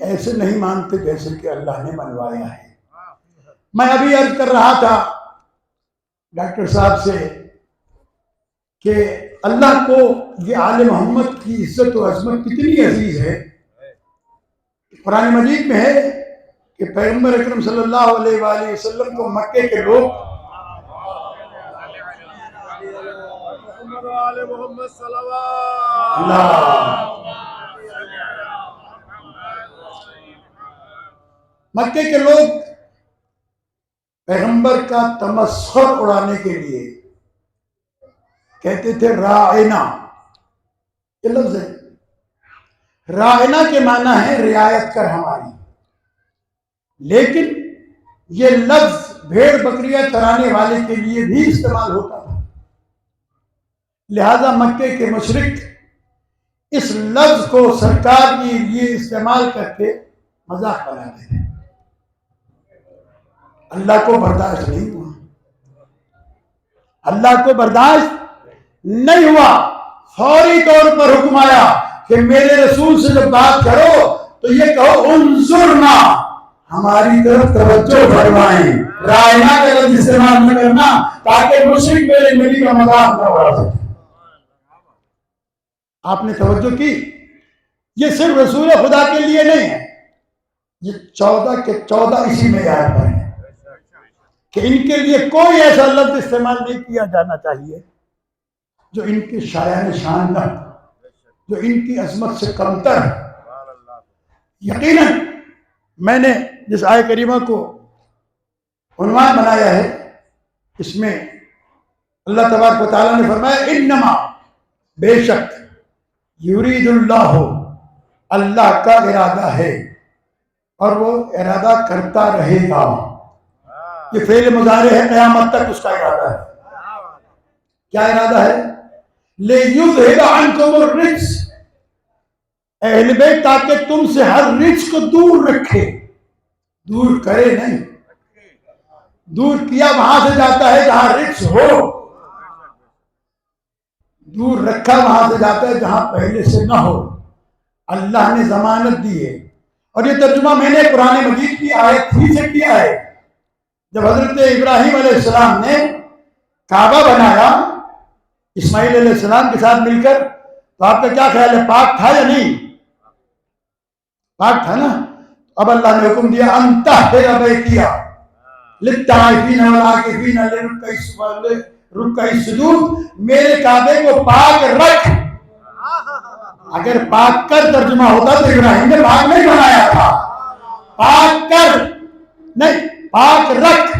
ایسے نہیں مانتے جیسے کہ اللہ نے منوایا ہے۔ میں ابھی عرض کر رہا تھا ڈاکٹر صاحب سے کہ اللہ کو یہ آل محمد کی عزت و عظمت کتنی عزیز ہے۔ قرآن مجید میں ہے کہ پیغمبر اکرم صلی اللہ علیہ وآلہ وسلم کو مکے کے لوگ مکے کے لوگ پیغمبر کا تمسخر اڑانے کے لیے کہتے تھے راعنا، یہ لفظ ہے، راعنا کے معنی ہے رعایت کر ہماری، لیکن یہ لفظ بھیڑ بکریاں چرانے والے کے لیے بھی استعمال ہوتا تھا، لہذا مکے کے مشرک اس لفظ کو سرکار کے لیے استعمال کر کے مذاق بناتے تھے۔ اللہ کو برداشت نہیں ہوا، اللہ کو برداشت نہیں ہوا، فوری طور پر حکم آیا کہ میرے رسول سے جب بات کرو تو یہ کہو انظرنا، ہماری طرف توجہ فرمائیں، رائنا کا لفظ استعمال نہ کرنا تاکہ مشرک میرے نبی کا مذاق نہ اڑا سکے۔ آپ نے توجہ کی؟ یہ صرف رسول خدا کے لیے نہیں ہے، یہ 14 کے 14 اسی معیار پر ہے کہ ان کے لیے کوئی ایسا لفظ استعمال نہیں کیا جانا چاہیے جو ان کے شایان شان نہ، جو ان کی عظمت سے کمتر۔ یقیناً میں نے جس آیہ کریمہ کو عنوان بنایا ہے اس میں اللہ تبارک و تعالیٰ نے فرمایا انما، بے شک، یرید اللہ، اللہ کا ارادہ ہے اور وہ ارادہ کرتا رہے گا۔ یہ فعل مضارع ہے، قیامت تک اس کا ارادہ ہے۔ کیا ارادہ ہے؟ لِيُذْهِبَ عَنْكُمُ الرِّجْسَ، اہل بیت تاکہ تم سے ہر رجس کو دور رکھے، دور کرے نہیں، دور کیا وہاں سے جاتا ہے جہاں رجس ہو، دور رکھا وہاں سے جاتا ہے جہاں پہلے سے نہ ہو۔ اللہ نے ضمانت دی ہے، اور یہ ترجمہ میں نے قرآن مجید کی آیت ہی سے کیا ہے۔ جب حضرت ابراہیم علیہ السلام نے کعبہ بنایا اسماعیل علیہ السلام کے ساتھ مل کر، تو آپ کا کیا خیال ہے، پاک تھا یا نہیں؟ پاک تھا نا؟ اب اللہ نے حکم دیا انطہر بیتی للطائفین والعاکفین رکع السجود، میرے کعبے کو پاک رکھ۔ اگر پاک کر ترجمہ ہوتا تو ابراہیم نے پاک نہیں بنایا تھا، پاک کر نہیں، پاک رکھ،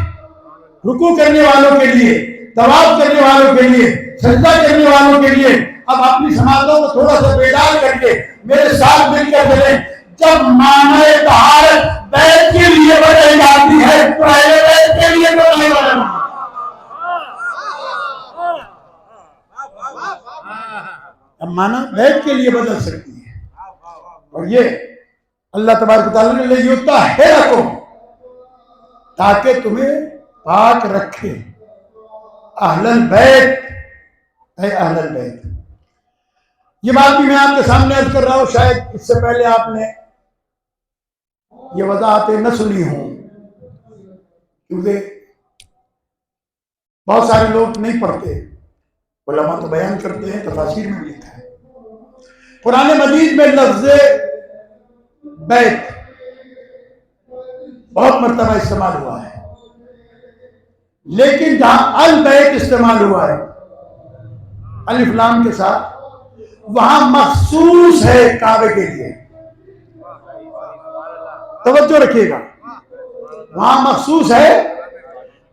رکوع کرنے والوں کے لیے، طواف کرنے والوں کے لیے، سجدہ کرنے والوں کے لیے۔ اب اپنی سماعتوں کو تھوڑا سا بیدار کر کے میرے ساتھ مل کر چلیں، جب معنی طہارت بیت کے لیے بدل جاتی ہے تو اہل بیت کے لیے تو نہیں بدلنا۔ اب معنی بیت کے لیے بدل سکتی ہے، اور یہ اللہ تبارک تعالیٰ نے لِیُطَہِّرَکُم، تاکہ تمہیں پاک رکھے، اہل البیت، اے اہل البیت۔ یہ بات بھی میں آپ کے سامنے عرض کر رہا ہوں، شاید اس سے پہلے آپ نے یہ وضاحتیں نہ سنی ہوں، کیونکہ بہت سارے لوگ نہیں پڑھتے، علماء تو بیان کرتے ہیں، تفاسیر میں بھی لکھا ہے۔ قرآن مجید میں لفظ بیت بہت مرتبہ استعمال ہوا ہے، لیکن جہاں البیت استعمال ہوا ہے الف لام کے ساتھ، وہاں مخصوص ہے کعبے کے لیے۔ توجہ رکھیے گا، وہاں مخصوص ہے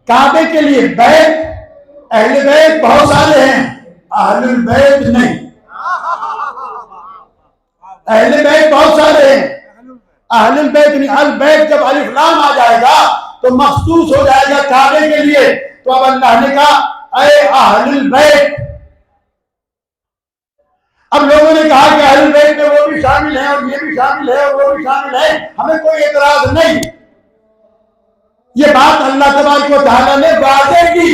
کعبے کے لیے۔ بیت، اہل بیت بہت سارے ہیں، اہل البیت نہیں۔ اہل بیت بہت سارے ہیں، اہل البیت نہیں۔ البیت جب الف لام آ جائے گا تو مخصوص ہو جائے گا کعبے کے لیے۔ تو اب اللہ نے کہا اے اہل البیت۔ اب لوگوں نے کہا کہ اہل بیت میں وہ بھی شامل ہیں اور یہ بھی شامل ہے اور وہ بھی شامل ہے، ہمیں کوئی اعتراض نہیں۔ یہ بات اللہ تبارک و تعالیٰ نے واضح کی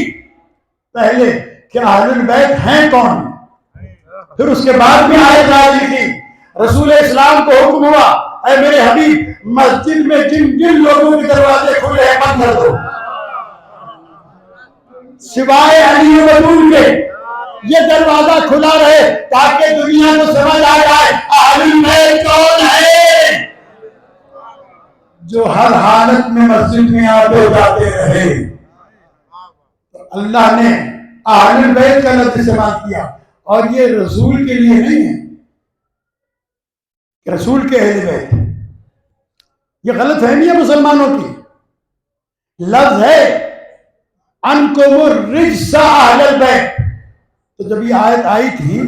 پہلے کہ اہل البیت ہیں کون، پھر اس کے بعد میں آیت نازل کی، رسول اسلام کو حکم ہوا اے میرے حبیب مسجد میں جن جن لوگوں کے دروازے کھلے ہیں بند کر دو، سوائے علی و رسول کے یہ دروازہ کھلا رہے تاکہ دنیا کو سمجھ آ جائے اہل بیت کون ہے، جو ہر حالت میں مسجد میں آتے جاتے رہے۔ اللہ نے اہل بیت کا لفظ استعمال کیا، اور یہ رسول کے لیے نہیں ہے کہ رسول کے اہل بیت، یہ غلط فہمی ہے مسلمانوں کی۔ لفظ ہے انکم الرجس اہل البیت، تو جب یہ آیت آئی تھی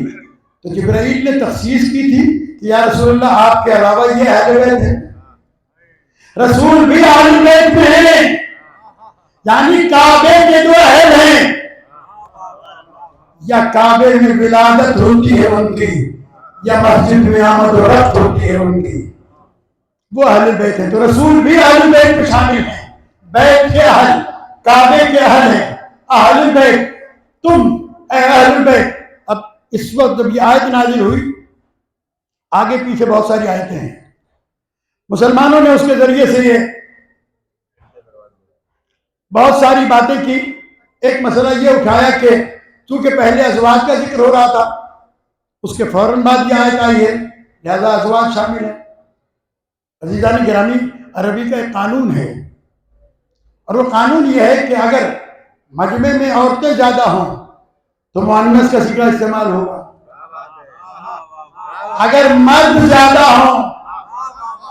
تو جبرائیل نے تخصیص کی تھی کہ یا رسول اللہ آپ کے علاوہ یہ اہل بیت ہے، رسول بھی اہل بیت میں ہیں، یعنی کعبے کے جو اہل ہیں یا کعبے میں ولادت ہوتی ہے ان کی یا مسجد میں آمد و رفت ہوتی ہے ان کی، وہ اہل بیت ہیں۔ تو رسول بھی اہل بیت میں شامل ہیں، بیت کے اہل، کعبے کے اہل ہیں، اہل بیت۔ تم اے اہل بیت، اب اس وقت جب یہ آیت نازل ہوئی، آگے پیچھے بہت ساری آیتیں ہیں، مسلمانوں نے اس کے ذریعے سے یہ بہت ساری باتیں کی۔ ایک مسئلہ یہ اٹھایا کہ چونکہ پہلے ازواج کا ذکر ہو رہا تھا، اس کے فوراً بعد یہ آیت آئی ہے، لہذا ازواج شامل ہے۔ عزیزان گرامی، عربی کا ایک قانون ہے، اور وہ قانون یہ ہے کہ اگر مجمع میں عورتیں زیادہ ہوں تو مؤنث کا صیغہ استعمال ہوگا، اگر مرد زیادہ ہوں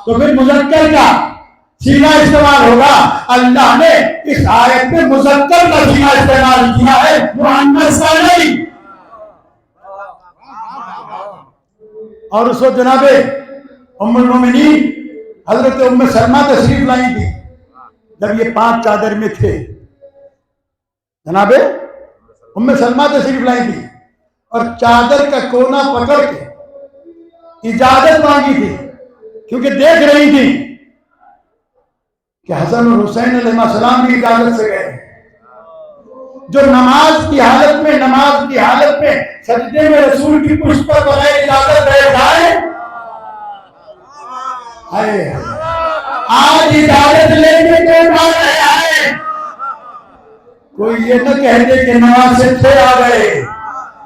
تو پھر مذکر کا صیغہ استعمال ہوگا۔ اللہ نے اس آیت میں مذکر کا صیغہ استعمال کیا ہے، مؤنث کا نہیں۔ اور اس وقت جناب ام المومنین حضرت ام سلمہ تشریف لائی تھی جب یہ 5 چادر میں تھے، جناب ام سلمہ تشریف لائی تھی اور چادر کا کونا پکڑ کے اجازت مانگی تھی، کیونکہ دیکھ رہی تھی کہ حسن اور حسین علیہ السلام بھی اجازت سے گئے، جو نماز کی حالت میں سجدے میں رسول کی پشت پر بغیر اجازت رہ جائے، آج اجازت لینے کے بعد آئے، کوئی یہ نہ کہہ دے کہ نواسے تھے آ گئے،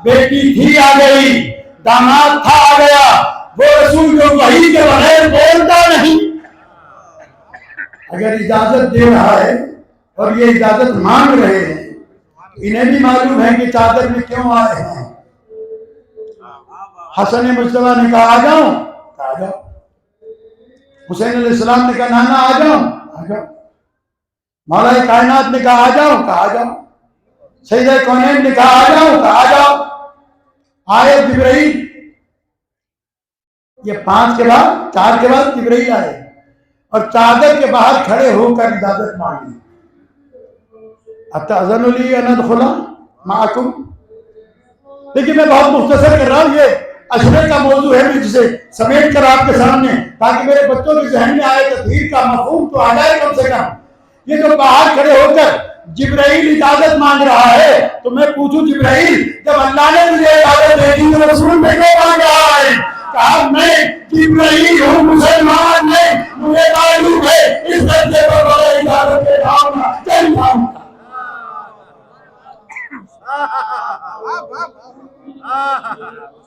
بیٹی تھی آ گئی، داماد تھا آ گیا، وہ رسول جو وحی کے بغیر بولتا نہیں۔ اگر اجازت دے رہا ہے اور یہ اجازت مانگ رہے ہیں، انہیں بھی معلوم ہے کہ چادر میں کیوں آئے ہیں۔ حسن مجتبیٰ نے کہا آ جاؤں، آ جاؤ۔ حسین علیہ السلام نے کہا نانا آ جاؤں، آ جاؤ۔ مولا کائنات نے کہا آ جاؤں، کہا آ جاؤ۔ سیدہ کونین نے کہا آ جاؤں، کہا آ جاؤ۔ آئے جبرائیل، یہ 5 کے بعد 4 کے بعد جبرائیل آئے اور چادر کے باہر کھڑے ہو کر اجازت مانگی، اتأذن لی ان ادخل معکم۔ لیکن میں بہت مختصر کر رہا ہوں، یہ اشرے کا موضوع ہے جسے سمیٹ کر آپ کے سامنے، تاکہ میرے بچوں کے ذہن میں آئے تطہیر کا مفہوم تو آ جائے کم سے کم۔ یہ جو باہر کھڑے ہو کر جبرائیل اجازت مانگ رہا ہے تو میں پوچھوں جبرائیل، جب اللہ نے مجھے اجازت دے دی تو رسول میں کیوں مانگ رہا ہے؟ کہا میں جبرائیل ہوں، مسلمان نہیں، مجھے معلوم ہے اس درجے پر بغیر اجازت کے جاؤں گا، چل جاؤں گا۔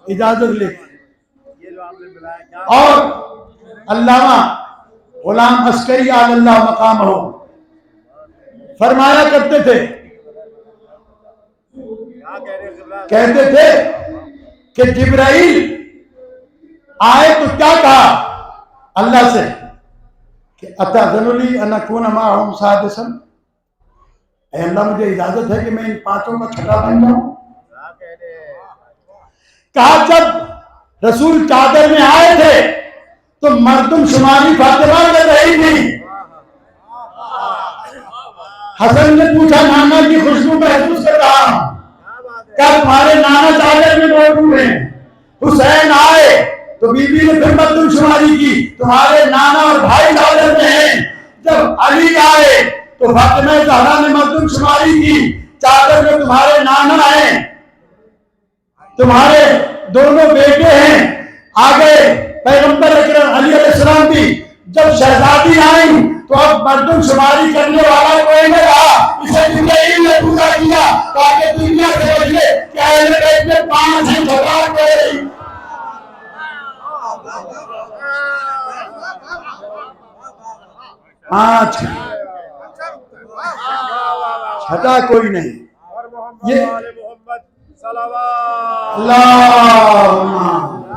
اجازت لے اور علامہ غلام عسکری علی اللہ مقام ہو فرمایا کرتے تھے، کہتے تھے کہ جبرائیل آئے تو کیا کہا اللہ سے کہ اتأذن لی ان اکون معہم سادسا، اے اللہ مجھے اجازت ہے کہ میں ان 5 کا چھٹا بن جاؤں۔ کہا جب رسول چادر میں آئے تھے تو مردم شماری فاطمہ کر رہی تھی۔ حسن نے پوچھا نانا کی خوشبو محسوس کر رہا ہوں، کیا تمہارے نانا چادر میں موجود ہیں؟ حسین آئے تو بی بی نے پھر مردم شماری کی، تمہارے نانا اور بھائی چادر میں ہیں۔ جب علی آئے تو فاطمہ زہرا نے مردم شماری کی، چادر میں تمہارے نانا ہیں، تمہارے دونوں بیٹے ہیں، آ گئے پیغمبر اکرم علیہ السلام بھی جب شہزادی آئی تو اب مردم شماری کرنے والا کوئی نہ رہا، اسے جبرائیل نے پورا کیا تاکہ دنیا سمجھ لے کہ اہل بیت میں 5,000 کوئی 5 چھٹا کوئی نہیں۔ یہ اللہم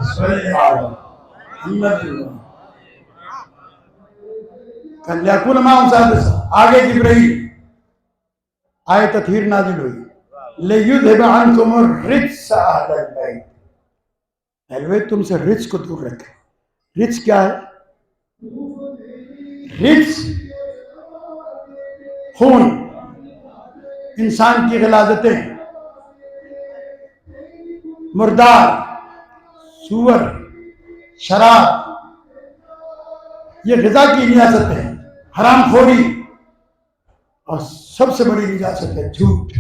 صلی علی محمد کن یکون معہم سادسا۔ آگے جبرائیل آیت تطہیر نازل ہوئی، لیذھب عنکم الرجس اہل البیت، اہل بیت تم سے رجس کو دور رکھے۔ رجس کیا ہے؟ رجس خون، انسان کی غلاظتیں، مردار، سور، شراب، یہ غذا کی نجاست ہے، حرام خوری، اور سب سے بڑی نجاست ہے جھوٹ۔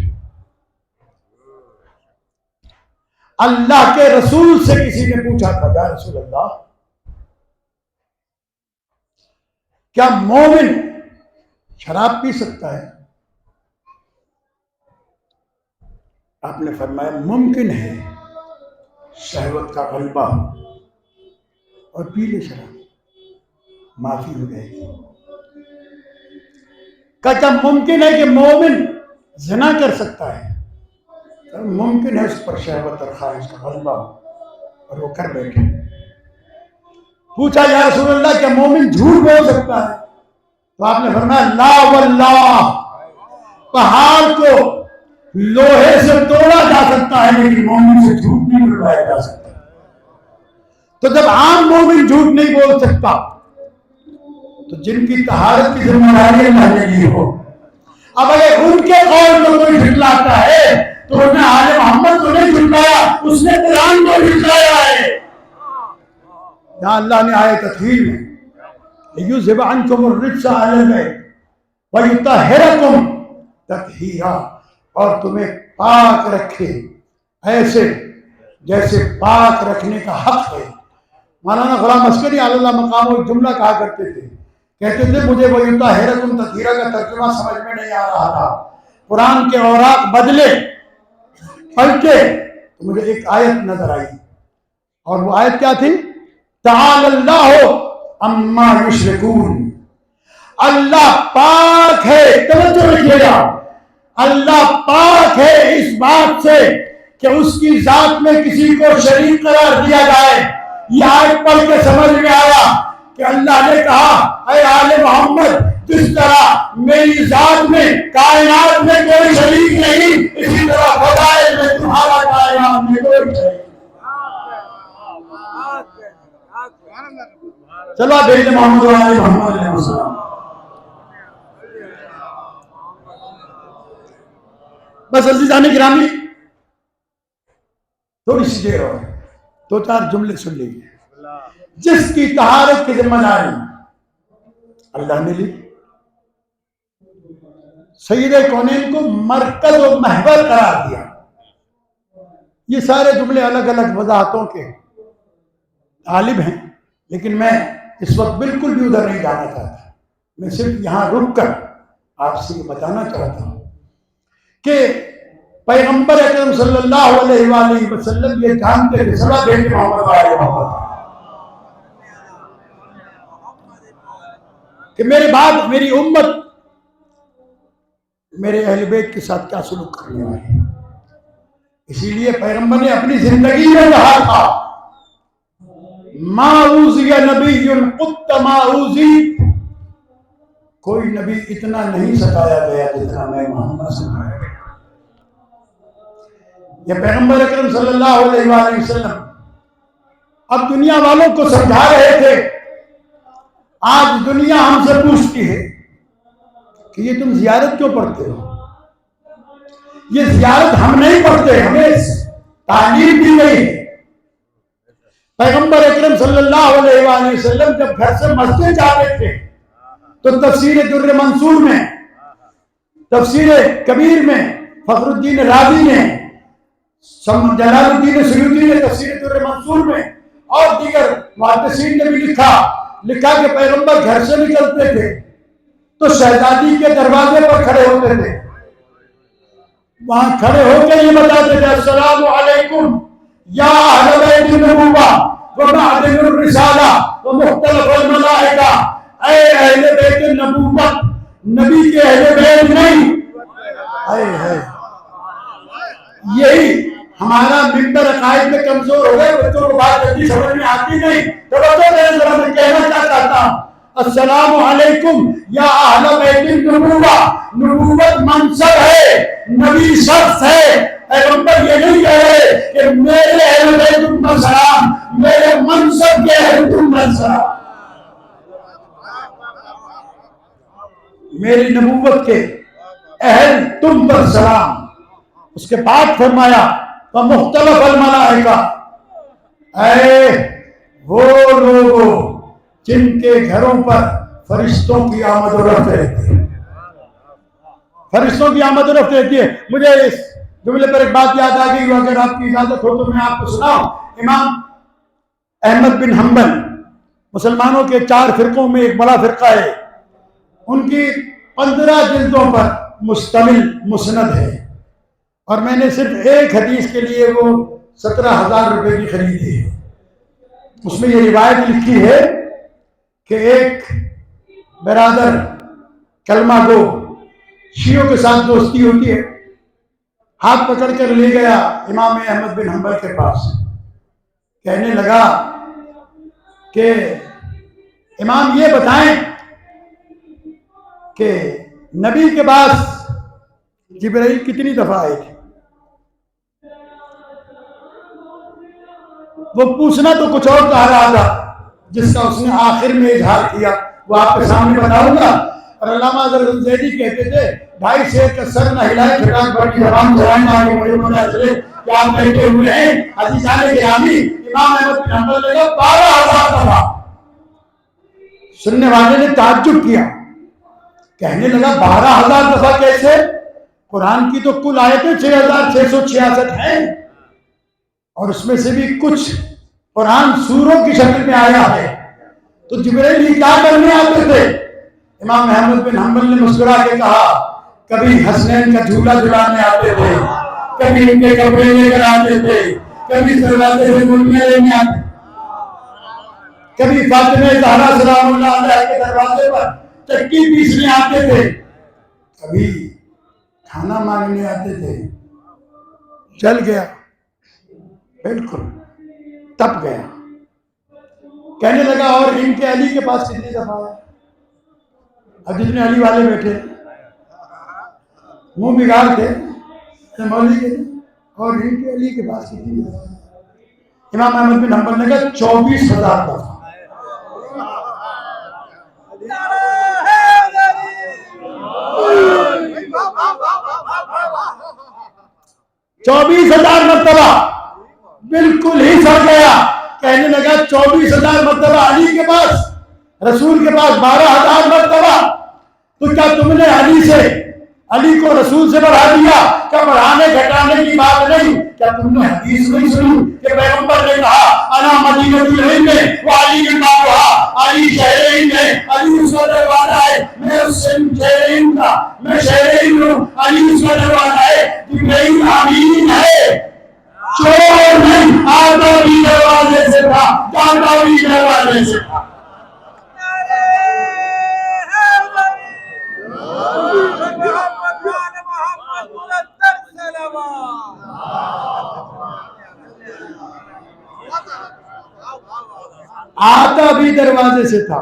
اللہ کے رسول سے کسی نے پوچھا تھا، یا رسول اللہ کیا مومن شراب پی سکتا ہے؟ آپ نے فرمایا ممکن ہے شہوت کا غلبہ اور پی لے شراب، معافی ہو جائے گی۔ کیا ممکن ہے کہ مومن زنا کر سکتا ہے؟ ممکن ہے اس پر شہوت اور خواہش کا غلبہ اور وہ کر بیٹھے۔ پوچھا یا رسول اللہ کیا مومن جھوٹ بول سکتا ہے؟ تو آپ نے فرمایا لا واللہ، پہاڑ کو لوہے سے توڑا جا سکتا ہے لیکن مومن سے جھوٹ نہیں بولوایا جا سکتا۔ تو جب عام مومن جھوٹ نہیں بول سکتا تو جن کی طہارت کی ذمہ داری اللہ نے لی ہو، اب اگر ان کے قول کو کوئی جھٹلاتا ہے تو اس نے آل محمد کو نہیں جھٹلایا، اس نے قرآن کو جھٹلایا ہے۔ یہاں اللہ نے آیت تطہیر میں لیذھب عنکم الرجس اہل البیت ویطہرکم تطہیرا، اور تمہیں پاک رکھے ایسے جیسے پاک رکھنے کا حق ہے۔ مولانا غلام عسکری علی اللہ مقام ایک جملہ کہا کرتے تھے، کہتے تھے مجھے ویطہرکم تطہیرا کا ترجمہ سمجھ میں نہیں آ رہا تھا، قرآن کے اوراق بدلے پلٹے تو مجھے ایک آیت نظر آئی، اور وہ آیت کیا تھی؟ تعالی اللہ عما یشرکون، اللہ پاک ہے، توجہ رکھیے گا، اللہ پاک ہے اس بات سے کہ اس کی ذات میں کسی کو شریک قرار دیا جائے۔ یہ آیت پڑھ کے سمجھ میں آیا کہ اللہ نے کہا اے آل محمد جس طرح میری ذات میں کائنات میں کوئی شریک نہیں، اسی طرح خدائے میں تمہارا کائنات میں کوئی شریک۔ چلو آپ بھیجتے محمد و آل محمد علیہ السلام۔ بس عزیزان گرامی تھوڑی سی دیر اور 2-4 جملے سن لیجیے۔ جس کی طہارت کی ذمہ داری اللہ نے لی، سید کونین کو مرکز و محور قرار دیا۔ یہ سارے جملے الگ الگ وضاحتوں کے طالب ہیں، لیکن میں اس وقت بالکل بھی ادھر نہیں جانا چاہتا، میں صرف یہاں رک کر آپ سے یہ بتانا چاہتا ہوں کہ پیغمبر اکرم صلی اللہ علیہ وآلہ وسلم یہ جانتے تھے، صلی اللہ علیہ محمد کہ میرے بعد میری امت میرے اہل بیت کے ساتھ کیا سلوک کرنے والے ہیں۔ اسی لیے پیغمبر نے اپنی زندگی میں کہا تھا ما اوذی نبی قط ما اوذیت، کوئی نبی اتنا نہیں ستایا گیا جتنا میں محمد ستایا گیا۔ یہ پیغمبر اکرم صلی اللہ علیہ وآلہ وسلم اب دنیا والوں کو سمجھا رہے تھے۔ آج دنیا ہم سے پوچھتی ہے کہ یہ تم زیارت کیوں پڑھتے ہو؟ یہ زیارت ہم نہیں پڑھتے، ہمیں تعلیم دی گئی ہے۔ پیغمبر اکرم صلی اللہ علیہ وآلہ وسلم جب گھر سے مسجد جاتے تھے تو تفسیر در منصور میں، تفسیر کبیر میں فخر الدین رازی نے، جلال الدین سیوطی نے تفسیر در منصور میں اور دیگر محدثین نے بھی لکھا کہ پیغمبر گھر سے نکلتے تھے تو شہزادی کے دروازے پر کھڑے ہوتے تھے، وہاں کھڑے ہو کے یہ بتاتے تھے السلام علیکم یا اہل بیت النبوہ ومعدن الرسالہ ومختلف الملائکہ، اے اہل بیت النبوت، نبی کے اہل بیت نہیں۔ یہی ہمارا ممبر عقائد میں کمزور ہو گئے، بچوں کو بات جلدی سمجھ میں آتی نہیں، تو بچوں میرے ذرا میں کہنا کیا چاہتا ہوں، السلام علیکم یا اہل بیت النبوہ، نبوت منصب ہے، نبی شخص ہے، پیغمبر یہ نہیں کہہ رہے کہ میرے اہل بیت پر سلام، میرے منصب کے اہل بیت پر سلام، میری نبوت کے اہل تم پر سلام۔ اس کے بعد فرمایا مختلف الملائکہ، اے وہ لوگوں جن کے گھروں پر فرشتوں کی آمد و رفت رہتی ہے، فرشتوں کی آمد و رفت رہتی ہے۔ مجھے اس جملے پر ایک بات یاد آ گئی، اگر آپ کی اجازت ہو تو میں آپ کو سناؤں۔ امام احمد بن حنبل مسلمانوں کے 4 فرقوں میں ایک بڑا فرقہ ہے، ان کی 15 جلدوں پر مشتمل مسند ہے، اور میں نے صرف ایک حدیث کے لیے وہ 17,000 روپے کی خریدی ہے۔ اس میں یہ روایت لکھی ہے کہ ایک برادر کلمہ گو شیعوں کے ساتھ دوستی ہوتی ہے، ہاتھ پکڑ کر لے گیا امام احمد بن حنبل کے پاس، کہنے لگا کہ امام یہ بتائیں کہ نبی کے پاس جبرائیل کتنی دفعہ آئے تھے؟ وہ پوچھنا تو کچھ اور کہہ رہا تھا، جس کا اس نے آخر میں اظہار کیا وہ آپ کے سامنے بتاؤں گا۔ اور علامہ حضرت زیدی کہتے تھے 2.5 سیر کا سر نہ ہلائے کھٹان پر کی زبان چلائیں آگے مجھے پتا چلے کہ آپ بیٹھے ہوئے ہیں۔ عزیزان گرامی، امام احمد بن حنبل نے کہا 12,000 دفعہ۔ سننے والے نے تعجب کیا، کہنے لگا 12,000 دفعہ کیسے؟ قرآن کی تو کل آیتیں 6,666 ہیں، اور اس میں سے بھی کچھ قرآن سوروں کی شکل میں آیا ہے، تو جبرائیل کیا کرنے آتے تھے؟ امام احمد بن حنبل نے مسکرا کے کہا کبھی حسنین کا جھولا جھلانے آتے تھے، کبھی ان کے کپڑے لے کر آتے تھے، کبھی دروازے سے مرغیاں لینے آتے، کبھی فاطمہ زہرا سلام اللہ علیہ کے دروازے پر چکی پیسنے آتے تھے، کبھی کھانا مانگنے آتے تھے۔ چل گیا، بالکل تپ گیا، کہنے لگا اور ان کے علی کے پاس کتنی دفعہ ہے؟ اب جتنے علی والے بیٹھے منہ بگاڑ کے مولوی کے، اور ان کے علی کے پاس کتنی دفعہ ہے؟ امام احمد بن حنبل نے کہا 24,000 دفعہ۔ 24,000 مرتبہ، بالکل ہی سڑ گیا، کہنے لگا 24,000 مرتبہ علی کے پاس، رسول کے پاس 12,000 مرتبہ، تو کیا تم نے علی کو رسول سے بڑھا دیا؟ کیا بڑھانے گھٹانے کی بات نہیں؟ کیا تم نے حدیث نہیں سنی کہ پیغمبر نے کہا انا مدینہ العلم و علی بابها، علی شہر علم ہے، علی اس کا دروازہ ہے، میں اس سے شہر علم کا، میں شہر علم ہوں، علی اس کا دروازہ ہے، جبرائیل امین ہے، چور نہیں، آتا بھی دروازے سے تھا، جاتا بھی دروازے سے تھا۔ آتا بھی دروازے سے تھا۔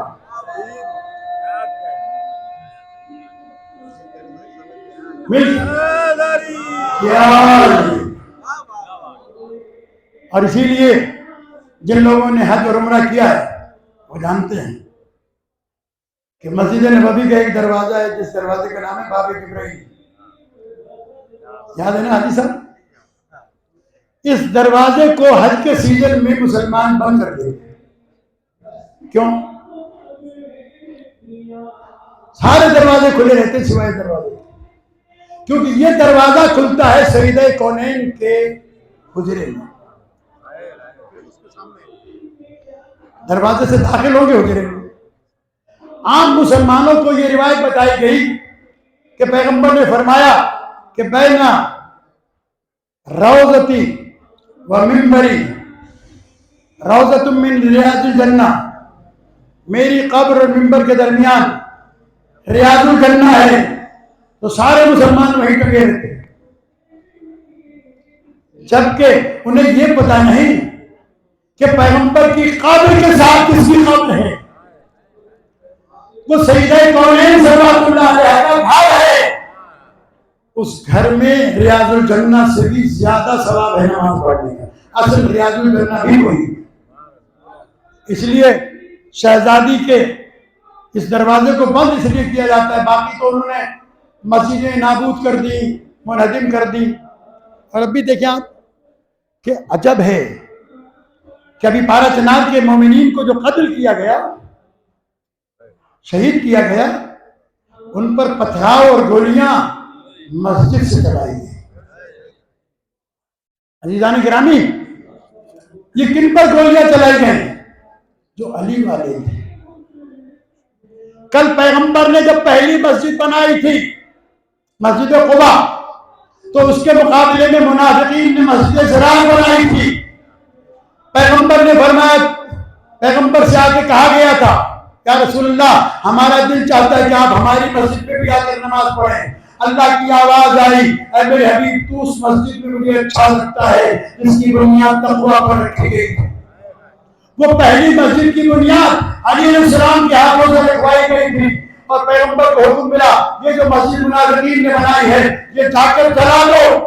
اور اسی لیے جن لوگوں نے حج اور عمرہ کیا ہے وہ جانتے ہیں کہ مسجد نبوی کا ایک دروازہ ہے جس دروازے کا نام ہے باب جبرائیل، یاد ہے نا حاجی صاحب؟ اس دروازے کو حج کے سیزن میں مسلمان بند کر دیتے ہیں۔ کیوں؟ سارے دروازے کھلے رہتے سوائے دروازے، کیونکہ یہ دروازہ کھلتا ہے سیدہ کونین کے حجرے میں۔ دروازے سے داخل ہو گئے حجرے میں. عام مسلمانوں کو یہ روایت بتائی گئی کہ پیغمبر نے فرمایا کہ بینا روضتی و منبری روضۃ من ریاض الجنہ، میری قبر اور منبر کے درمیان ریاض الجنہ ہے. تو سارے مسلمان وہیں ٹکے رہتے، جبکہ انہیں یہ پتہ نہیں کہ پیغمبر کی قبر کے ساتھ کس کی قبر ہے. وہ سیدہ کونین صلوات اللہ علیہ کا گھر ہے، اس گھر میں ریاض الجنہ سے بھی زیادہ ثواب ہے نماز پڑھنے کا. اصل ریاض الجنہ بھی وہی. اس لیے شہزادی کے اس دروازے کو بند اس لیے کیا جاتا ہے. باقی تو انہوں نے مسجدیں نابود کر دی، منہدم کر دی. اور اب بھی دیکھیں آپ کہ عجب ہے کہ ابھی پارا چنار کے مومنین کو جو قتل کیا گیا، شہید کیا گیا، ان پر پتھراؤ اور گولیاں مسجد سے چلائی گئی. عزیزان گرامی، یہ کن پر گولیاں چلائی گئیں؟ جو علی والے تھے. کل پیغمبر نے جب پہلی مسجد بنائی تھی، مسجد قباء، تو اس کے مقابلے میں منافقین نے مسجد ضرار بنائی تھی. پیغمبر نے فرمایا، پیغمبر سے آگے کہا گیا تھا یا رسول اللہ، ہمارا دل چاہتا ہے کہ آپ ہماری مسجد پہ بھی آ کر نماز پڑھیں. اللہ کی آواز آئی، اے میرے حبیب، تو اس مسجد میں مجھے اچھا لگتا ہے جس کی بنیاد تقویٰ پر رکھی گئی. وہ پہلی مسجد کی بنیاد علی علیہ السلام کے ہاتھوں سے رکھوائی گئی تھی، اور پیغمبر کو حکم ملا یہ جو مسجد منافقین نے بنائی ہے یہ جا کر جلا دو،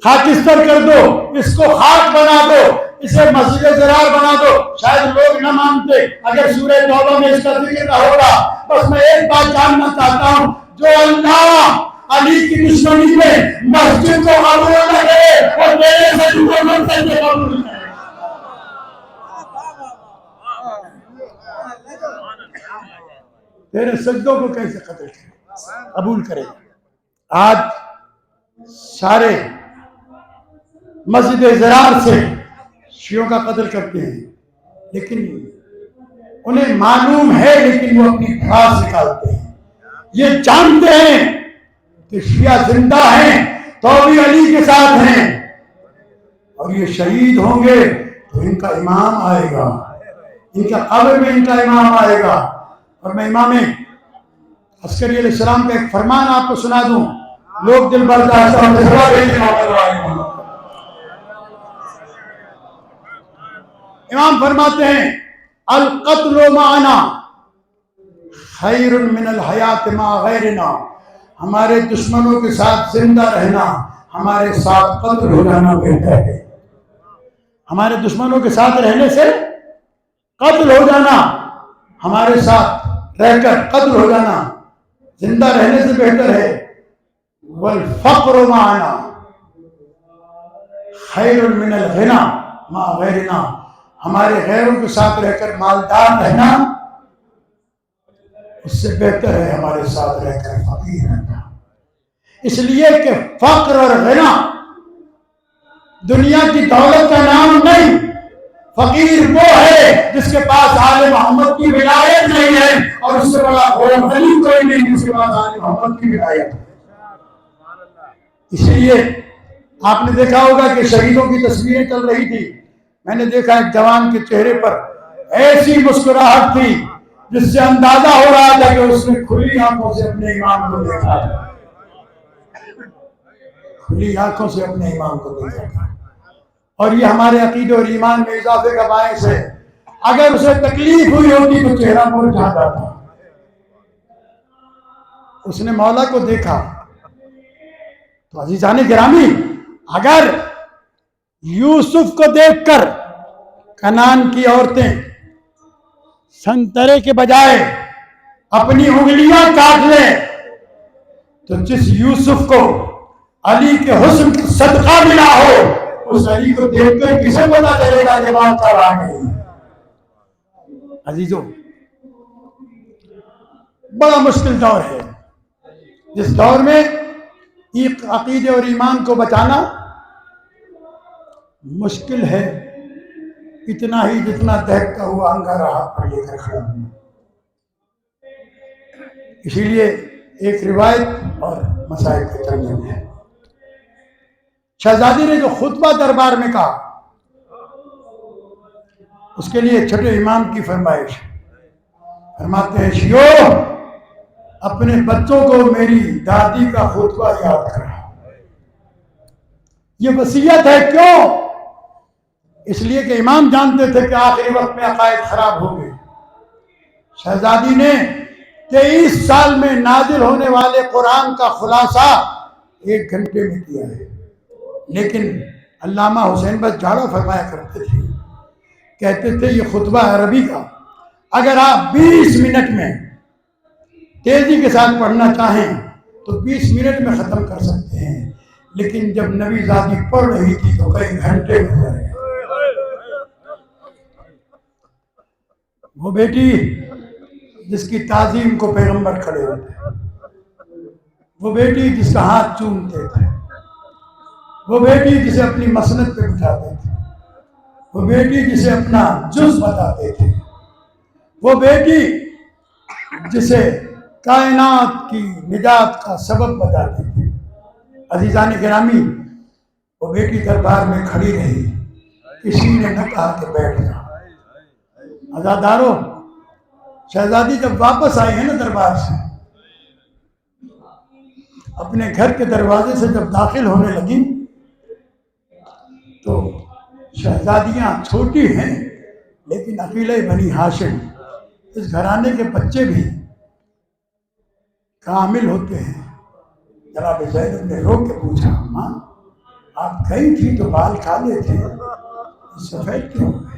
خاکستر کر دو، اس کو خاک بنا دو، اسے مسجد ضرار بنا دو. شاید لوگ نہ مانتے اگر سورہ توبہ میں اس کا ذکر نہ ہوگا. بس میں ایک بات جاننا چاہتا ہوں، جو اللہ علی کی دشمنی میں مسجد کو قبول نہ کرے اور میرے سے دوسرے منصب سے قبول نہ کرے. تیرے سجدوں کو کیسے قتل کرے، قبول کرے. آج سارے مسجد ضرار سے شیعوں کا قتل کرتے ہیں، لیکن انہیں معلوم ہے، لیکن وہ اپنی دھاس نکالتے ہیں. یہ جانتے ہیں کہ شیعہ زندہ ہیں تو بھی علی کے ساتھ ہیں، اور یہ شہید ہوں گے تو ان کا امام آئے گا، ان کا قبر میں ان کا امام آئے گا. اور میں امام عسکری علیہ السلام کا ایک فرمان آپ کو سنا دوں. لوگ دل برداشت امام فرماتے ہیں، القتل معنا خیر من الحیات مع غیرنا. ہمارے دشمنوں کے ساتھ زندہ رہنا ہمارے ساتھ قتل ہو جانا بہتر ہے. ہمارے دشمنوں کے ساتھ رہنے سے قتل ہو جانا، ہمارے ساتھ رہ کر قتل ہو جانا زندہ رہنے سے بہتر ہے. والفقر معنا خیر من الغنى مع غیرنا. ہمارے غیروں کے ساتھ رہ کر مالدار رہنا اس سے بہتر ہے ہمارے ساتھ رہ کر فقیر رہنا. اس لیے کہ فقر اور غنا دنیا کی دولت کا نام نہیں. فقیر وہ ہے جس کے پاس آل محمد کی ولایت نہیں ہے، اور اس سے بڑا غنی کوئی نہیں جس کے پاس آل محمد کی ولایت ہے. اس لیے آپ نے دیکھا ہوگا کہ شہیدوں کی تصویریں چل رہی تھی. میں نے دیکھا ایک جوان کے چہرے پر ایسی مسکراہٹ تھی جس سے اندازہ ہو رہا تھا کہ اس نے کھلی آنکھوں سے اپنے امام کو دیکھا تھا، کھلی آنکھوں سے اپنے امام کو دیکھا تھا. اور یہ ہمارے عقیدے اور ایمان میں اضافے کا باعث ہے. اگر اسے تکلیف ہوئی ہوتی تو چہرہ مرجھاتا تھا. اس نے مولا کو دیکھا. تو عزیزان گرامی، اگر یوسف کو دیکھ کر کنان کی عورتیں سنترے کے بجائے اپنی انگلیاں کاٹ لیں، تو جس یوسف کو علی کے حسن کا صدقہ ملا ہو، اس علی کو دیکھ کر کسے پتا چلے گا کہ بات کب آ گئی. عزیزوں، بڑا مشکل دور ہے، جس دور میں عقیدے اور ایمان کو بچانا مشکل ہے. اتنا ہی جتنا دہتا ہوا انگارہ ہاتھ پر لے کر کھڑا ہوں. اسی لیے ایک روایت اور مسائل کے ترجمے ہے. شہزادی نے جو خطبہ دربار میں کہا اس کے لیے چھٹے امام کی فرمائش. فرماتے ہیں شیو اپنے بچوں کو میری دادی کا خطبہ یاد کرا. یہ وصیت ہے. کیوں؟ اس لیے کہ امام جانتے تھے کہ آخری وقت میں عقائد خراب ہوں گے. شہزادی نے 23 سال میں نازل ہونے والے قرآن کا خلاصہ 1 گھنٹے میں کیا ہے. لیکن علامہ حسین بس جھاڑا فرمایا کرتے تھے, کہتے تھے یہ خطبہ عربی کا اگر آپ 20 منٹ میں تیزی کے ساتھ پڑھنا چاہیں تو 20 منٹ میں ختم کر سکتے ہیں, لیکن جب نبی زادی پڑھ رہی تھی تو کئی گھنٹے گزر گئے. وہ بیٹی جس کی تعظیم کو پیغمبر کھڑے ہوتے, وہ بیٹی جس کا ہاتھ چومتے تھے, وہ بیٹی جسے اپنی مسند پہ بٹھاتے تھے, وہ بیٹی جسے اپنا جز بتاتے تھے, وہ بیٹی جسے کائنات کی نجات کا سبب بتاتے تھے. عزیزان گرامی, وہ بیٹی دربار میں کھڑی رہی, کسی نے نہ کہا کہ بیٹھ جا. عزادارو, شہزادی جب واپس آئی ہے نا دربار سے, اپنے گھر کے دروازے سے جب داخل ہونے لگی تو شہزادیاں چھوٹی ہیں لیکن عقیلہ بنی ہاشم, اس گھرانے کے بچے بھی کامل ہوتے ہیں. جناب زینب نے رو کے پوچھا, ماں آپ گئی تھی تو بال کالے تھے, سفید کیوں ہوئے؟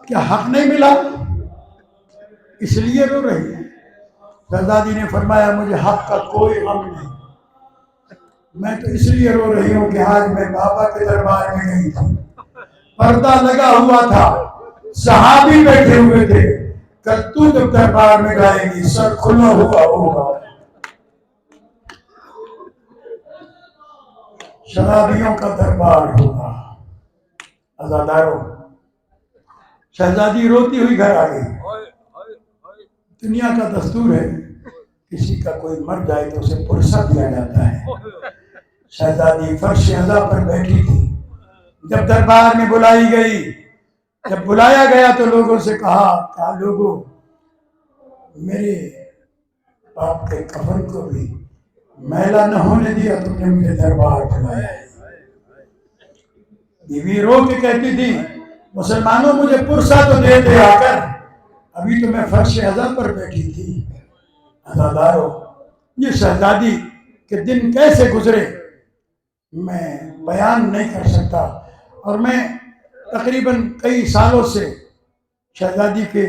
کیا حق نہیں ملا اس لیے رو رہی ہے؟ شہزادی نے فرمایا مجھے حق کا کوئی غم نہیں, میں تو اس لیے رو رہی ہوں کہ آج میں بابا کے دربار میں گئی تھی, پردہ لگا ہوا تھا, صحابی بیٹھے ہوئے تھے, کل تو جب دربار میں جائے گی سر کھلا ہوا ہوگا, شرابیوں کا دربار ہوگا. عزادارو, شہزادی روتی ہوئی گھر آ گئی. دنیا کا دستور ہے کسی کا کوئی مر جائے تو اسے پرسہ دیا جاتا ہے. شہزادی فرش عزا پر بیٹھی تھی, جب دربار میں بلائی گئی, جب بلایا گیا تو لوگوں سے کہا لوگوں میرے باپ کے کفن کو بھی میلا نہ ہونے دیا, تم نے مجھے دربار بلایا. بیوی رو کے کہتی تھی مسلمانوں مجھے پرسہ تو دے دے آ کر, ابھی تو میں فرش عزا پر بیٹھی تھی. عزادارو, یہ شہزادی کے دن کیسے گزرے میں بیان نہیں کر سکتا, اور میں تقریباً کئی سالوں سے شہزادی کے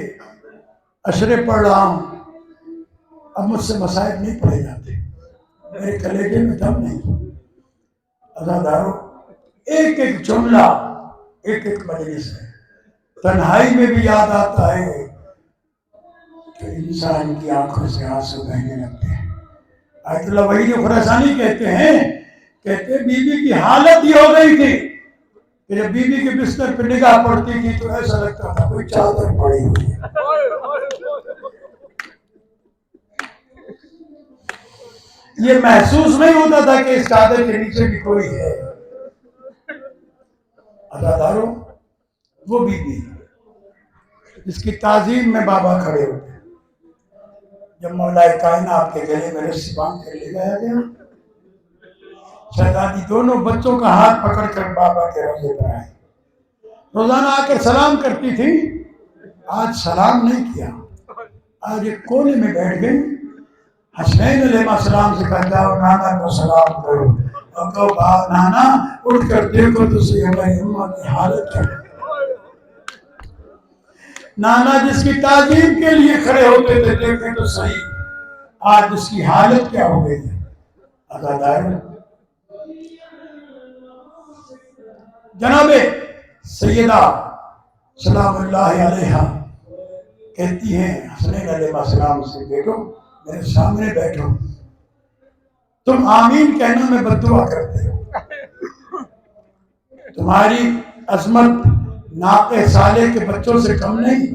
اشرے پڑھ رہا ہوں. اب مجھ سے مسائل نہیں پڑھے جاتے, میرے کلیجے میں دم نہیں. عزادارو, ایک ایک جملہ ایک ایک مجلس ہے. تنہائی میں بھی یاد آتا ہے کہ انسان کی آنکھوں سے آنسو بہنے لگتے ہیں. آیت اللہ وحید خراسانی کہتے ہیں بی بی کی حالت یہ ہو گئی تھی کہ جب بی بی کے بستر پہ نگاہ پڑتی تھی تو ایسا لگتا تھا کوئی چادر پڑی ہوئی ہے. یہ محسوس نہیں ہوتا تھا کہ اس چادر کے نیچے بھی کوئی ہے. عزادارو, وہ بی بی جس کی تعظیم میں بابا کھڑے ہوتے, جب مولا کائنات کے گلے میں رسی باندھ کر لے جایا گیا, شہزادی دونوں بچوں کا ہاتھ پکڑ کر بابا کے روضے پر آئی. روزانہ آ کر سلام کرتی تھی, آج سلام نہیں کیا, آج ایک کونے میں بیٹھ گئی. حسنین علیہ السلام سے کہا جاؤ نانا کو سلام کرو, اور کہو نانا اٹھ کر دیکھو تو صحیح ہماری اماں کی حالت کیا ہے. نانا جس کی تعظیم کے لیے کھڑے ہوتے تھے دیکھیں تو صحیح آج اس کی حالت کیا ہو گئی ہے. عزادارو, جناب سیدہ سلام اللہ علیہا کہتی ہیں حسنین علیہ السلام سے, بیٹو میرے سامنے بیٹھو, تم آمین کہنا میں بد دعا کرتے ہو, تمہاری عظمت ناقہ صالح کے بچوں سے کم نہیں،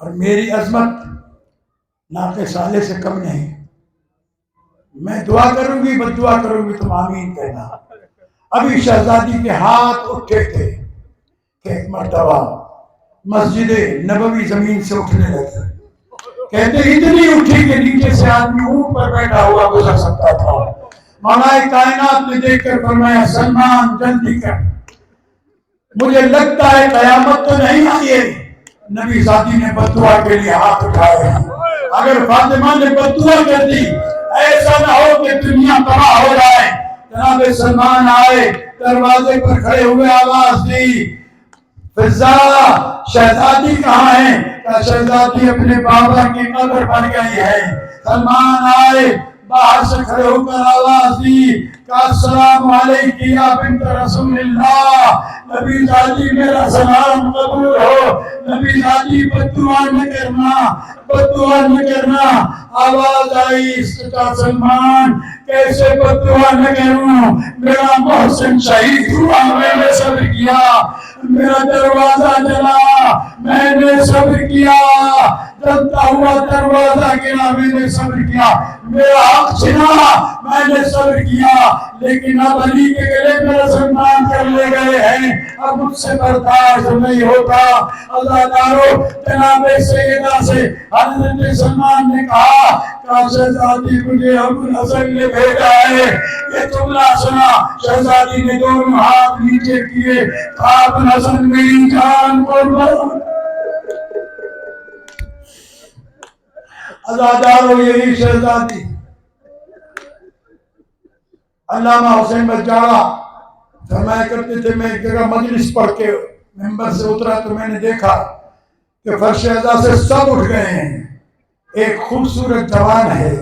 اور میری عظمت ناقہ صالح سے کم نہیں۔ میں دعا کروں گی، بد دعا کروں گی، تم آمین کہنا۔ ابھی شہزادی کے ہاتھ اٹھے تھے کہ ایک مرتبہ مسجد نبوی زمین سے اٹھنے لگی، کہتے اتنی اٹھی کہ نیچے سے آدمی اونٹ پر بیٹھا ہوا گزر سکتا تھا۔ مولا کائنات نے دیکھ کر فرمایا سلمان جلدی کر، مجھے لگتا ہے قیامت تو نہیں آئی ہے۔ نبی زادی نے بد دعا کے لیے ہاتھ اٹھائے، اگر فاطمہ نے بد دعا کر دی ایسا نہ ہو کہ دنیا تباہ ہو جائے۔ جناب سلمان آئے، دروازے پر کھڑے ہوئے آواز دی، فضا شہزادی کہاں ہے؟ کہ شہزادی اپنے بابا کی قبر پر گئی ہے۔ سلمان آئے، باہر سے کھڑے ہو کر آواز دی کہ السلام علیکم یا بنت رسول اللہ، نبی زادی میرا سلام قبول ہو، نبی زادی بد دعا نہ کرنا، بد دعا نہ کرنا۔ آواز آئی کہ سلمان کیسے بد دعا نہ کروں، میرا محسن شہید ہوا، میں نے صبر کیا، میرا دروازہ جلا، میں نے صبر کیا، جلتا ہوا دروازہ گرا، میں نے صبر کیا، میرا حق چھنا، میں نے صبر کیا، لیکن اب علی کے گلے میرا سلمان کر لے گئے ہیں، اب مجھ سے برداشت نہیں ہوتا۔ عزادارو جناب سیدہ سے حضرت سلمان نے کہا کہ شہزادی مجھے ابو الحسن نے بھیجا ہے، یہ جملہ سنا۔ شہزادی نے دونوں ہاتھ نیچے کیے، ابو الحسن میری جان قربان۔ عزادارو یہی شہزادی علامہ حسین بجاڑہ فرمایا کرتے تھے، میں ایک جگہ مجلس پڑھ کے ممبر سے اترا تو میں نے دیکھا کہ فرش اعلیٰ سے سب اٹھ گئے ہیں، ایک خوبصورت جوان ہے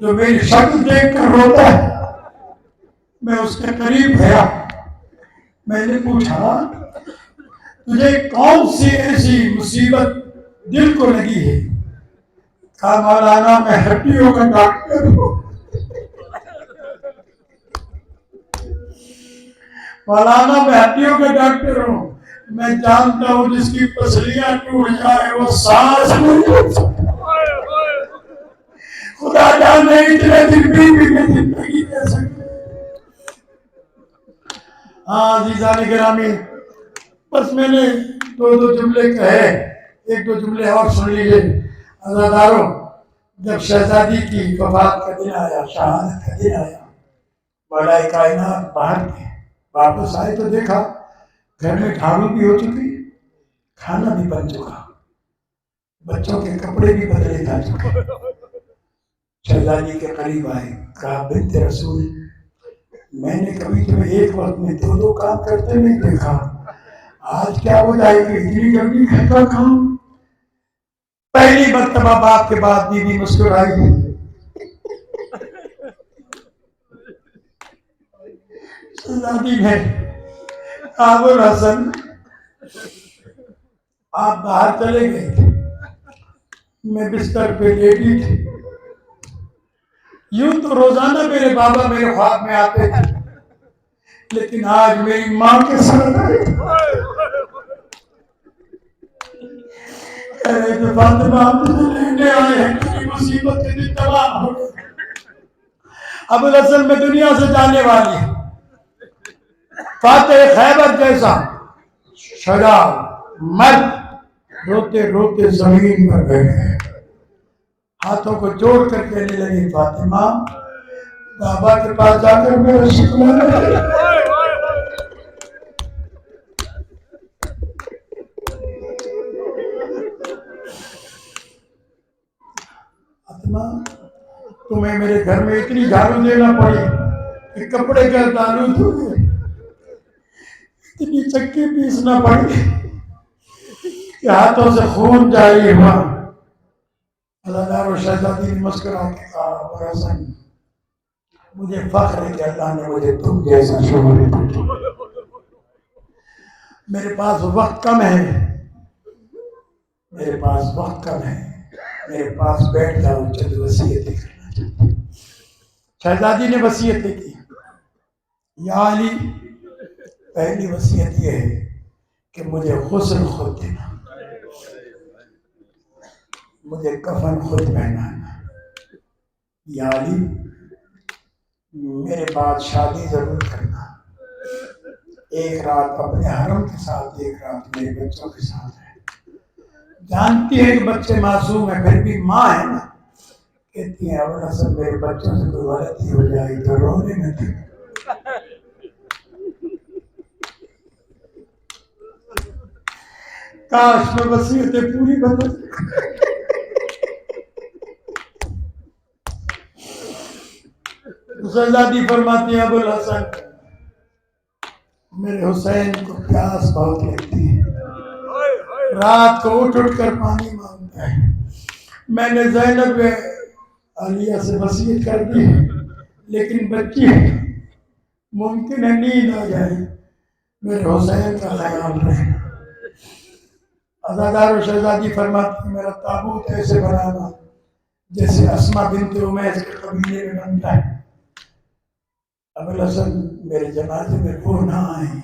جو میری شکل دیکھ کر روتا ہے۔ میں اس کے قریب گیا، میں نے پوچھا تجھے کون سی ایسی مصیبت دل کو لگی ہے؟ کہا مولانا میں ہڈیوں کا ڈاکٹر ہوں، مولانا میں ہڈیوں کا ڈاکٹر ہوں، میں جانتا ہوں جس کی پسلیاں ٹوٹ جائے وہ سانس نہیں لے سکتا، خدا جانے اتنے دن بیوی میں زندگی دے سکتے۔ ہاں عزیزان گرامی، بس میں نے دو جملے کہے، ایک دو جملے اور سن لیجیے۔ عزادارو جب شہزادی کی وفات کا دن آیا، شہادت کا دن آیا، مولا کائنات باہر تھے، واپس آئے تو دیکھا گھر میں جھاڑو بھی ہو چکی، کھانا بھی بن چکا، بچوں کے کپڑے بھی بدلے جا چکے۔ شہزادی کے قریب آئے، کہا بنت رسول میں نے کبھی تمہیں ایک وقت میں دو کام کرتے نہیں دیکھا، آج کیا ہو جائے کہ اتنی جلدی گھر کا کام؟ پہلی مرتبہ باپ کے بعد بیوی مسکرائی۔ شہزادی نے ابو الحسن آپ باہر چلے گئے تھے، میں بستر پہ لیٹی تھی، یوں تو روزانہ میرے بابا میرے خواب میں آتے تھے، لیکن آج میری ماں کے ساتھ آئے تھے۔ فاطمہ آپ لینے آئے ہیں، میری مصیبت کے دن تمام ہو گئے۔ ابو الحسن میں دنیا سے جانے والی ہے، فاتح خیبر جیسا شجاع مرد روتے روتے زمین پر بیٹھے، ہاتھوں کو جوڑ کر کہنے لگی فاطمہ بابا کے پاس جا کر میرا شکریہ کرے۔ فاطمہ تمہیں میرے گھر میں اتنی جھاڑو دینا پڑی کہ کپڑے کا تعلق ہوئے، اتنی چکی پیسنا پڑی کہ ہاتھوں سے خون جاری ہوا۔ عزادارو شہزادی نے مسکرا کے کہا ابو الحسن مجھے فخر ہے کہ اللہ نے مجھے تم جیسا شوہر دی، میرے پاس وقت کم ہے، میرے پاس وقت کم ہے، میرے پاس بیٹھ جاؤ، چند وصیتیں کرنا چاہتا ہوں۔ شہزادی نے وصیتیں کی، یا علی پہلی وصیت یہ ہے کہ مجھے غسل خود دینا، مجھے کفن خود پہنانا، یا علی میرے بعد شادی ضرور کرنا، ایک رات اپنے حرم کے ساتھ، ایک رات میرے بچوں کے ساتھ ہے۔ جانتی ہے کہ بچے معصوم ہیں، پھر بھی ماں ہے نا، کہتی ہیں ابو حسن میرے بچوں سے کوئی غلطی ہو جائے تو رونے نہ دے۔ کاش میں وصیتیں پوری بدل۔ شہزادی فرماتی ہیں ابو الحسن میرے حسین کو پیاس بہت لگتی ہے، رات کو اٹھ کر پانی مانگتا ہے، میں نے زینب عالیہ سے وصیت کر دی لیکن بچی ممکن ہے نیند آ جائے، میرے حسین کا خیال رہے۔ عزادار و شہزادی فرماتی ہیں میرا تابوت ایسے بنانا جیسے اسما بنت امیس کے قبیلے میں بنتا ہے۔ ابو الحسن میرے جنازے میں وہ نہ آئیں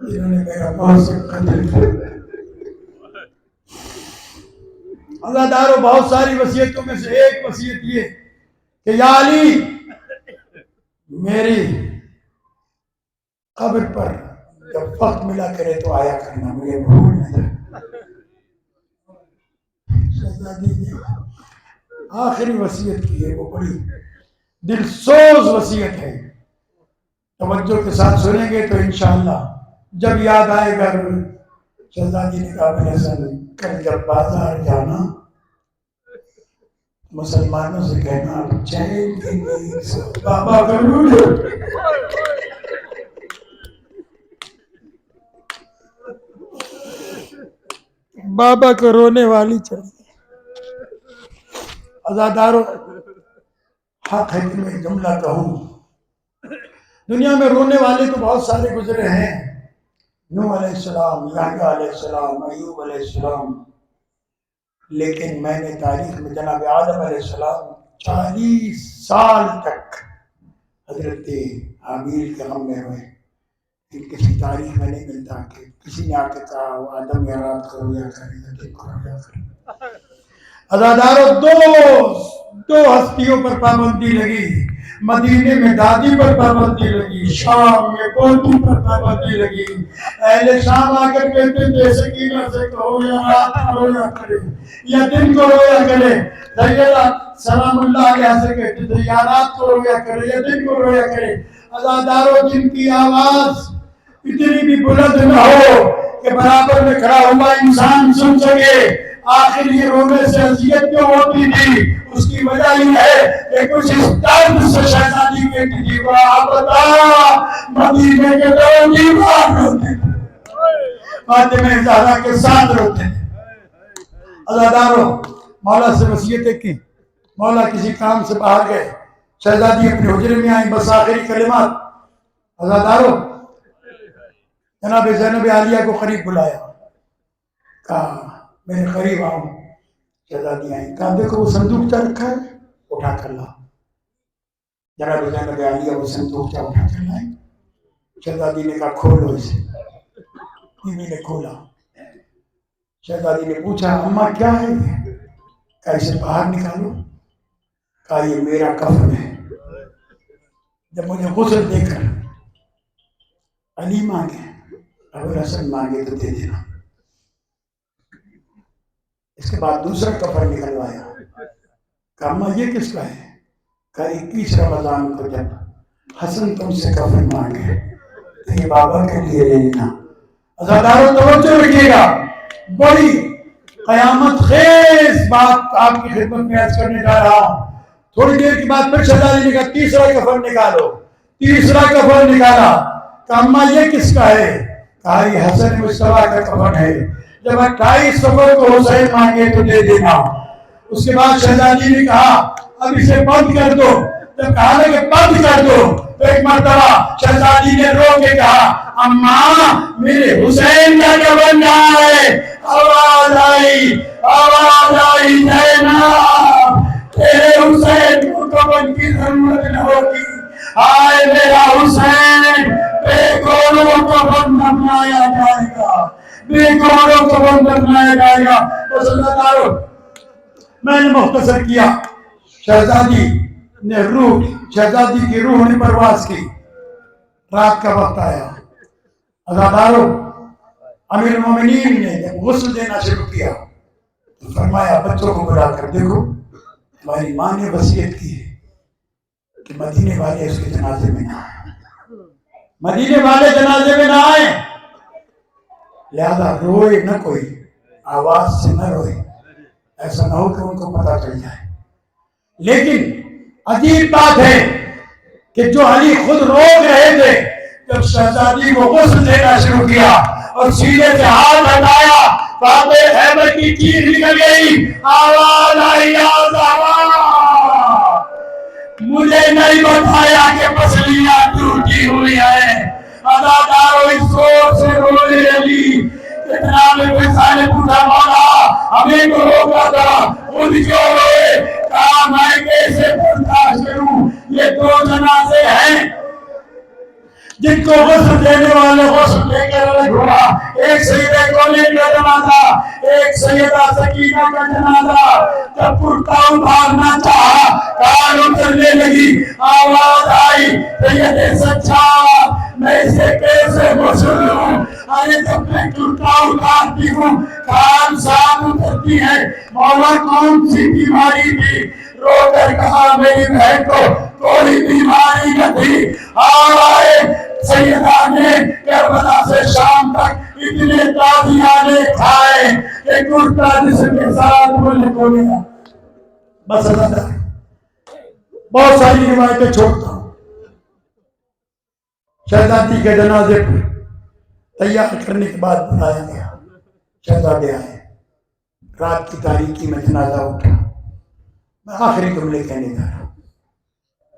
جنہوں نے میرا محسن قتل کیا۔ عزاداروں بہت ساری وصیتوں میں سے ایک وصیت یہ کہ یا علی میری قبر پر جب وقت ملا کرے تو آیا کرنا، مجھے بھول نہ جائے۔ شہزادی نے آخری وصیت کی ہے، وہ بڑی دل سوز وصیت ہے، توجہ کے ساتھ سنیں گے تو انشاءاللہ جب یاد آئے گا۔ شہزادی نے کہا ابو حسن کل جب بازار جانا مسلمانوں سے کہنا چین کی نیند سے بابا کا رونے، بابا کو رونے والی چلی۔ عزاداروں حق ہے کہ میں جملہ کہوں، دنیا میں رونے والے تو بہت سارے گزرے ہیں، نوح علیہ السلام، یحییٰ علیہ السلام، ایوب علیہ السلام، لیکن میں نے تاریخ میں جناب آدم علیہ السلام 40 سال تک حضرت حابیل کے غم میں روئے، پھر کسی تاریخ میں نہیں ملتا کہ کسی نے آ کے کہا وہ آدم یا رات کو رویا کرے یا دن کو رویا کرے۔ عزاداروں دو ہستیوں پر پابندی لگی، مدینے میں دادی پر پابندی لگی، شام میں پوتی پر پابندی لگی۔ اہل شام آ کر کہتے تھے سکینہ سے کہو یا رات کو رویا کرے یا دن کو رویا کرے، سیدہ سلام اللہ علیہ سے کہتے تھے یا رات کو رویا کرے یا دن کو رویا کرے۔ عزاداروں جن کی آواز اتنی بھی بلند نہ ہو کہ برابر میں کھڑا ہوا انسان سن سکے، آخر یہ رونے سے اذیت کیوں ہوتی تھی؟ اس کی وجہ یہ ہے کہ کچھ اس درد سے شہزادی کہتی تھی واہ بتا مدینے کے دو دیوار روتے تھے، فاطمہ زہرا کے ساتھ روتے تھے۔ عزاداروں مولا سے وصیتیں کی، مولا کسی کام سے باہر گئے، شہزادی اپنے حجرے میں آئیں، بس آخری کلمات۔ عزاداروں جناب زینب عالیہ کو قریب بلایا، کہا میرے قریب آؤ۔ شہزادی آئیں، کہا دیکھو وہ صندوق چا رکھا ہے اٹھا کر لاؤ۔ جناب زینب عالیہ وہ صندوق چا اٹھا کر لائیں۔ شہزادی نے کہا کھولو اسے، بیوی نے کھولا۔ شہزادی نے پوچھا اماں کیا ہے یہ؟ کہا اسے باہر نکالو۔ کہا یہ میرا کفن ہے، جب مجھے غسل دے کر علی مانگے ابو الحسن مانگے تو دے دینا۔ اس کے بعد دوسرا کفن نکلوایا، کہا اماں یہ کس کا ہے؟ کہا 21 رمضان کو جب حسن تم سے کفن مانگے تو یہ بابا کے لیے لے لینا۔ عزاداروں توجہ رکھیے گا، بڑی قیامت خیز بات آپ کی خدمت میں عرض کرنے جا رہا ہوں۔ تھوڑی دیر کے بعد پھر شہزادی نے کہا تیسرا کفن نکالو۔ تیسرا کفن نکالا، کہا اماں یہ کس کا ہے؟ کہا یہ حسن مصطفیٰ کا کفن ہے، جب 28 صفر کو حسین مانگے تو دے دینا۔ اس کے بعد شہزادی نے کہا اب اسے بند کر دو۔ جب کہا کہ بند کر دو تو ایک مرتبہ شہزادی نے رو کے کہا اماں میرے حسین کا کفن کہاں ہے؟ آواز آئی زینب تیرے حسین کو کفن کی ضرورت نہ ہوگی، آئے میرا حسین بے گوروں کو بندر بنایا جائے گا، بے گوروں کو بندر بنایا جائے گا۔ بس اللہ تعالیٰ میں نے مختصر کیا، شہزادی نے شہزادی کی روح نے پرواز کی، رات کا وقت آیا، عزادارو امیر المومنین نے جب غسل دینا شروع کیا تو فرمایا بچوں کو بلا کر دیکھو تمہاری ماں نے وصیت کی ہے کہ مدینے والے اس کے جنازے میں نہ آئیں، مدینے والے جنازے میں نہ آئیں، لہذا روئے نہ کوئی، آواز سے نہ روئے، ایسا نہ ہو کہ ان کو پتہ چل جائے۔ لیکن عجیب بات ہے کہ جو علی خود روک رہے تھے، جب شہزادی کو غسل دینا شروع کیا اور سینے سے ہاتھ ہٹایا، فاتح خیبر کی چیخ نکل گئی، آواز آئی مجھے نہیں بتایا کہ پسلیاں ٹوٹی ہوئی ہیں۔ ادادارو اس زور سے روئے علی کہ جناب ویسا نے پوچھا مولا ہمیں کو روکا تھا، خود کیوں روئے؟ کہا میں کیسے برداشت کروں، یہ دو جنازے ہیں جن کو غسل دینے والے غسل دے کر الگ ہوا، ایک سیدہ کونین کا جنازہ، ایک سیدہ سکینہ کا جنازہ۔ جب کرتا اتارنا چاہا کان اترنے لگی، آواز آئی سید سجاد میں اسے کیسے غسل لوں؟ ارے جب میں کرتا اتارتی ہوں کان ساتھ اترتی ہے۔ مولا کون سی بیماری تھی؟ رو کر کہا میری بہن کو کوئی بیماری نہ تھی، آئے سیدہ نے کربلا سے شام تک اتنے تازیانے کھائے کہ کرتا جسم کے ساتھ مجھے کو گیا۔ بس اللہ بہت ساری روایتیں چھوڑتا ہوں۔ شہزادی کے جنازے پر تیار کرنے کے بعد بلایا گیا، شہزادے آئے، رات کی تاریکی میں جنازہ اٹھا، میں آخری جملے کہنے جا رہا ہوں۔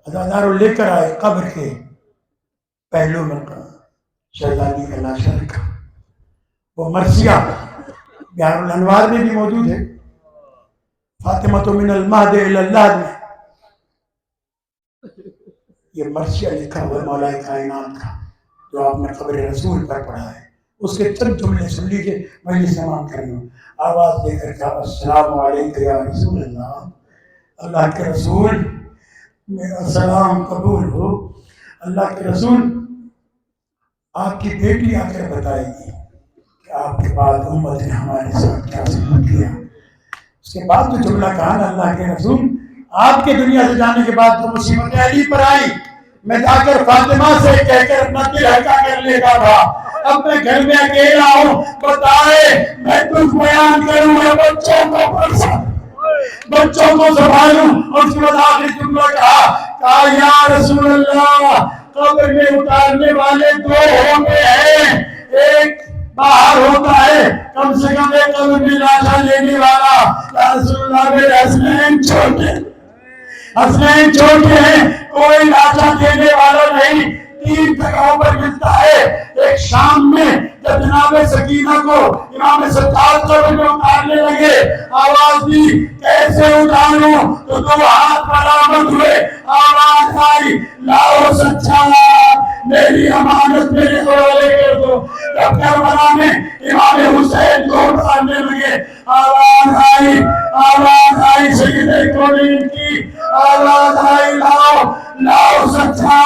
عزادارو لے کر آئے قبر کے پہلو میں شہزادی کا لاشا رکھا، وہ مرثیہ بحر الانوار میں بھی موجود ہے، فاطمہ من المہد الی اللحد میں یہ مرثیہ لکھا ہوا مولا کائنات کا جو آپ نے قبر رسول پر پڑھا ہے۔ اس کے چند جملے سن لیجئے، میں یہ سماعت کر رہی ہوں۔ آواز دے کر کہا السلام علیکم یا رسول اللہ، اللہ کے رسول میرا سلام قبول ہو۔ اللہ کے رسول آپ کی بیٹی آ کر بتائے گی کہ آپ کے بعد امت نے ہمارے ساتھ کیا سلوک کیا۔ اس کے بعد جو جملہ کہا نا اللہ کے رسول آپ کے دنیا سے جانے کے بعد جو مصیبتیں علی پر آئی، میں جا کر فاطمہ سے کہہ کر اپنا دل ہلکا کر لیتا تھا، اب میں گھر میں اکیلا ہوں، بتائے میں کچھ بیان کروں میں بچوں کو پرسا بچوں کو سنبھالوں۔ اور اس کے بعد آخری جملہ کہا یا رسول اللہ قبر میں اتارنے والے دو ہوتے ہیں، ایک باہر ہوتا ہے کم سے کم ایک قبر میں لاشا لینے والا، یا رسول اللہ میرے حسنین چھوٹے ہیں کوئی لاشا دینے والا نہیں۔ 3 جگہوں پر ملتا ہے، ایک شام میں جب جناب سکینہ کو امام سجاد قبر میں اتارنے لگے، آواز دی کیسے اتاروں تو 2 ہاتھ برآمد ہوئے، آواز آئی لاؤ سچا میری امانت میرے حوالے کر دو۔ جب کربلا میں امام حسین کو اتارنے لگے، آواز آئی سید کونین کی، آواز آئی لاؤ سچا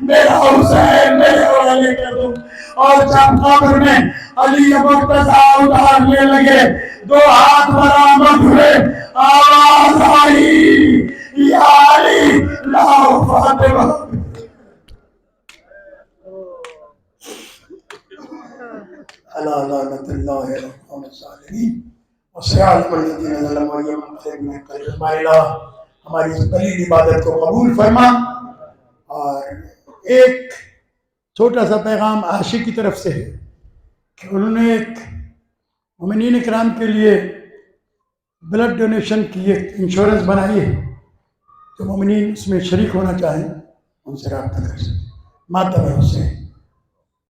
میرا حسین میرے حوالے کر دو۔ اور جب قبر میں علی مرتضیٰ اتارنے لگے، 2 ہاتھ برآمد ہوئے، آواز آئی یا علی لاؤ فاطمہ۔ اللہ لعنت اللہ علیہ الظالمین وسیعلم الذین ظلموا ہماری اس قلیل عبادت کو قبول فرما۔ اور ایک چھوٹا سا پیغام عاشق کی طرف سے ہے کہ انہوں نے ایک مومنین کرام کے لیے بلڈ ڈونیشن کی ایک انشورنس بنائی ہے، جو مومنین اس میں شریک ہونا چاہیں ان سے رابطہ کر سکتے، ماتم ہے اس سے